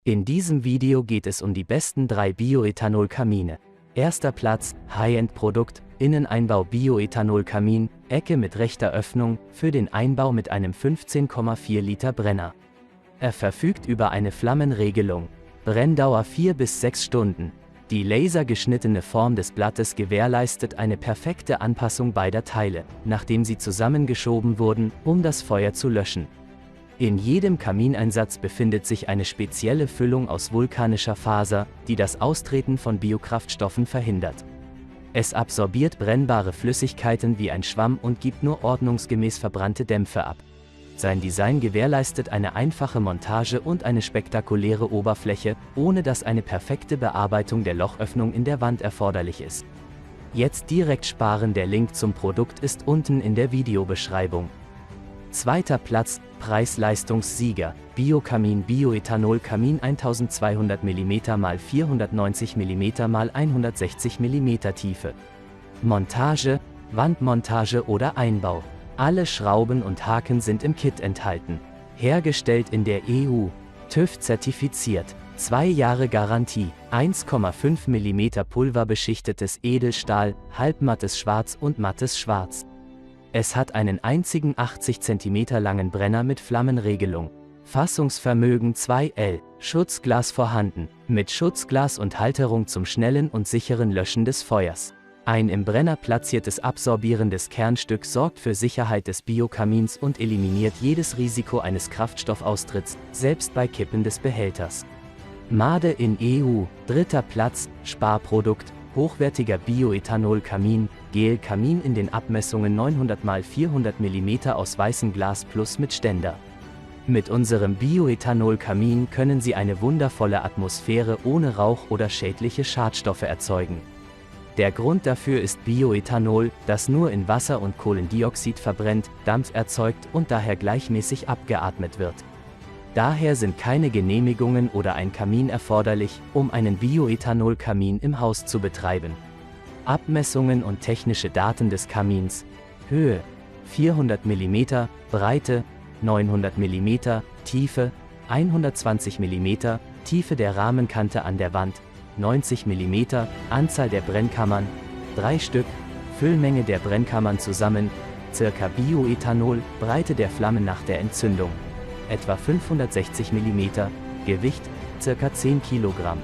In diesem Video geht es um die besten 3 Bioethanol-Kamine. Erster Platz, High-End-Produkt, Inneneinbau Bioethanol-Kamin, Ecke mit rechter Öffnung, für den Einbau mit einem 15,4 Liter Brenner. Er verfügt über eine Flammenregelung. Brenndauer 4 bis 6 Stunden. Die lasergeschnittene Form des Blattes gewährleistet eine perfekte Anpassung beider Teile, nachdem sie zusammengeschoben wurden, um das Feuer zu löschen. In jedem Kamineinsatz befindet sich eine spezielle Füllung aus vulkanischer Faser, die das Austreten von Biokraftstoffen verhindert. Es absorbiert brennbare Flüssigkeiten wie ein Schwamm und gibt nur ordnungsgemäß verbrannte Dämpfe ab. Sein Design gewährleistet eine einfache Montage und eine spektakuläre Oberfläche, ohne dass eine perfekte Bearbeitung der Lochöffnung in der Wand erforderlich ist. Jetzt direkt sparen, der Link zum Produkt ist unten in der Videobeschreibung. Zweiter Platz, Preis-Leistungs-Sieger, Biokamin Bioethanol-Kamin 1200 mm x 490 mm x 160 mm Tiefe. Montage, Wandmontage oder Einbau. Alle Schrauben und Haken sind im Kit enthalten. Hergestellt in der EU. TÜV zertifiziert. 2 Jahre Garantie. 1,5 mm pulverbeschichtetes Edelstahl, halbmattes Schwarz und mattes Schwarz. Es hat einen einzigen 80 cm langen Brenner mit Flammenregelung. Fassungsvermögen 2L. Schutzglas vorhanden. Mit Schutzglas und Halterung zum schnellen und sicheren Löschen des Feuers. Ein im Brenner platziertes absorbierendes Kernstück sorgt für Sicherheit des Biokamins und eliminiert jedes Risiko eines Kraftstoffaustritts, selbst bei Kippen des Behälters. Made in EU. Dritter Platz, Sparprodukt, hochwertiger Bioethanol-Kamin, Gel-Kamin in den Abmessungen 900 x 400 mm aus weißem Glas plus mit Ständer. Mit unserem Bioethanol-Kamin können Sie eine wundervolle Atmosphäre ohne Rauch oder schädliche Schadstoffe erzeugen. Der Grund dafür ist Bioethanol, das nur in Wasser und Kohlendioxid verbrennt, Dampf erzeugt und daher gleichmäßig abgeatmet wird. Daher sind keine Genehmigungen oder ein Kamin erforderlich, um einen Bioethanol-Kamin im Haus zu betreiben. Abmessungen und technische Daten des Kamins: Höhe 400 mm, Breite 900 mm, Tiefe 120 mm, Tiefe der Rahmenkante an der Wand 90 mm, Anzahl der Brennkammern 3 Stück, Füllmenge der Brennkammern zusammen, circa Bioethanol, Breite der Flammen nach der Entzündung etwa 560 mm, Gewicht, ca. 10 Kilogramm.